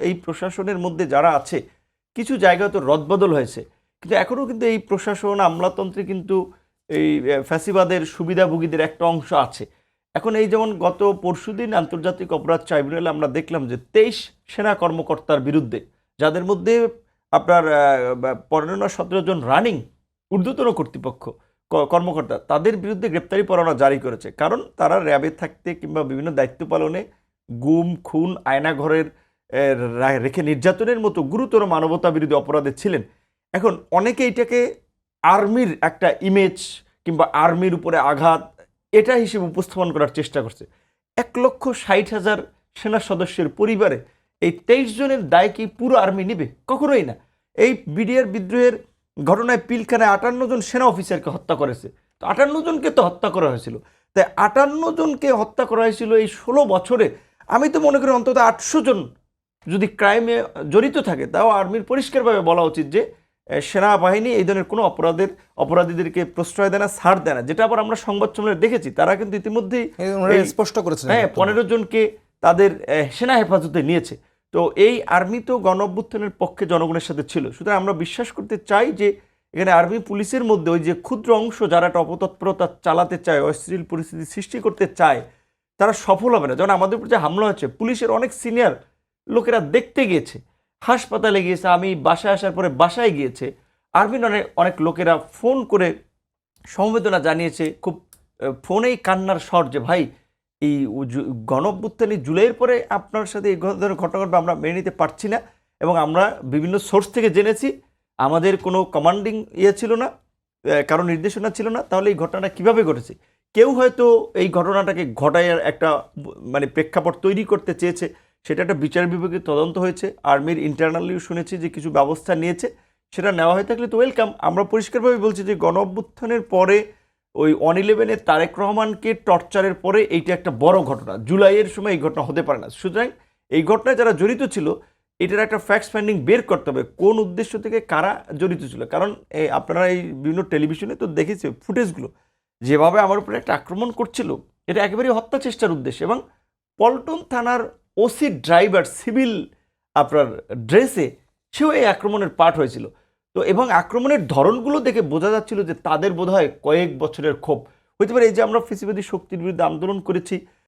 এই প্রশাসনের মধ্যে যারা আছে কিছু জায়গায় তো রদবদল হয়েছে, কিন্তু এখনও কিন্তু এই প্রশাসন আমলাতন্ত্রে কিন্তু এই ফ্যাসিবাদের সুবিধাভোগীদের একটা অংশ আছে। এখন এই যেমন গত পরশুদিন আন্তর্জাতিক অপরাধ ট্রাইব্যুনালে আমরা দেখলাম যে 23 সেনা কর্মকর্তার বিরুদ্ধে, যাদের মধ্যে আপনার 15-17 জন রানিং ঊর্ধ্বতন কর্তৃপক্ষ কর্মকর্তা, তাদের বিরুদ্ধে গ্রেপ্তারি পরোয়ানা জারি করেছে। কারণ তারা র্যাবে থাকতে কিংবা বিভিন্ন দায়িত্ব পালনে গুম, খুন, আয়নাঘরের রেখে নির্যাতনের মতো গুরুতর মানবতা বিরোধী অপরাধে ছিলেন। এখন অনেকে এটাকে আর্মির একটা ইমেজ কিংবা আর্মির উপরে আঘাত এটা হিসেবে উপস্থাপন করার চেষ্টা করছে। 1,60,000 সেনা সদস্যের পরিবারে এই 23 জনের দায় কি পুরো আর্মি নেবে? কখনোই না। এই বিডিআর বিদ্রোহের ঘটনায় পিলখানায় 58 জন সেনা অফিসারকে হত্যা করেছে। তো 58 জনকে তো হত্যা করা হয়েছিল। তাই 58 জনকে হত্যা করা হয়েছিল এই 16 বছরে। আমি তো মনে করি অন্তত 800 জন যদি ক্রাইমে জড়িত থাকে, তাও আর্মির পরিষ্কারভাবে বলা উচিত যে সেনাবাহিনী এই ধরনের কোনো অপরাধীদেরকে প্রশ্রয় দেয় না, ছাড় দেয় না। যেটা আবার আমরা সংবাদ সম্মেলনে দেখেছি, তারা কিন্তু ইতিমধ্যেই স্পষ্ট করেছে, হ্যাঁ, 15 জনকে তাদের সেনা হেফাজতে নিয়েছে। তো এই আর্মি তো গণ অভ্যুত্থানের পক্ষে জনগণের সাথে ছিল। সুতরাং আমরা বিশ্বাস করতে চাই যে এখানে আর্মি পুলিশের মধ্যে ওই যে ক্ষুদ্র অংশ যারা একটা অপতৎপরতা চালাতে চায়, অস্থিতিশীল পরিস্থিতি সৃষ্টি করতে চায়, তারা সফল হবে না। যেমন আমাদের উপর যে হামলা হচ্ছে, পুলিশের অনেক সিনিয়র লোকেরা দেখতে গিয়েছে, হাসপাতালে গিয়েছে, আমি বাসায় আসার পরে বাসায় গিয়েছে, আর্মির অনেক লোকেরা ফোন করে সমবেদনা জানিয়েছে, খুব ফোনেই কান্নার স্বর যে ভাই এই গণ অভ্যুত্থানে জুলাইয়ের পরে আপনার সাথে এই ধরনের ঘটনা ঘটবে আমরা মেনে নিতে পারছি না, এবং আমরা বিভিন্ন সোর্স থেকে জেনেছি, আমাদের কোনো কমান্ডিং ছিল না, কারো নির্দেশনা ছিল না, তাহলে এই ঘটনাটা কিভাবে ঘটেছে? কেউ হয়তো এই ঘটনাটাকে ঘটাইয়ার একটা মানে প্রেক্ষাপট তৈরি করতে চেয়েছে, সেটা একটা বিচার বিভাগের তদন্ত হয়েছে, আর্মির ইন্টারনালিও শুনেছি যে কিছু ব্যবস্থা নিয়েছে, সেটা নেওয়া হয়ে থাকলে তো ওয়েলকাম। আমরা পরিষ্কারভাবে বলছি যে গণ অভ্যুত্থানের পরে ওই 111-এ তারেক রহমানকে টর্চারের পরে এইটা একটা বড় ঘটনা, জুলাইয়ের সময় এই ঘটনা হতে পারে না। সুতরাং এই ঘটনায় যারা জড়িত ছিল এটার একটা ফ্যাক্টস ফাইন্ডিং বের করতে হবে, কোন উদ্দেশ্য থেকে কারা জড়িত ছিল। কারণ আপনারা এই বিভিন্ন টেলিভিশনে তো দেখেছে ফুটেজগুলো, যেভাবে আমার উপরে একটা আক্রমণ করছিল, এটা একেবারেই হত্যা চেষ্টার উদ্দেশ্যে। এবং পল্টন থানার ওসি ড্রাইভার সিভিল আপনার ড্রেসে সেও এই আক্রমণের পার্ট হয়েছিল। তো এবং আক্রমণের ধরনগুলো দেখে বোঝা যাচ্ছিল যে তাদের বোধহয় কয়েক বছরের ক্ষোভ হইতে পারে। এই যে আমরা ফেসিবাদী শক্তির বিরুদ্ধে আন্দোলন করেছি,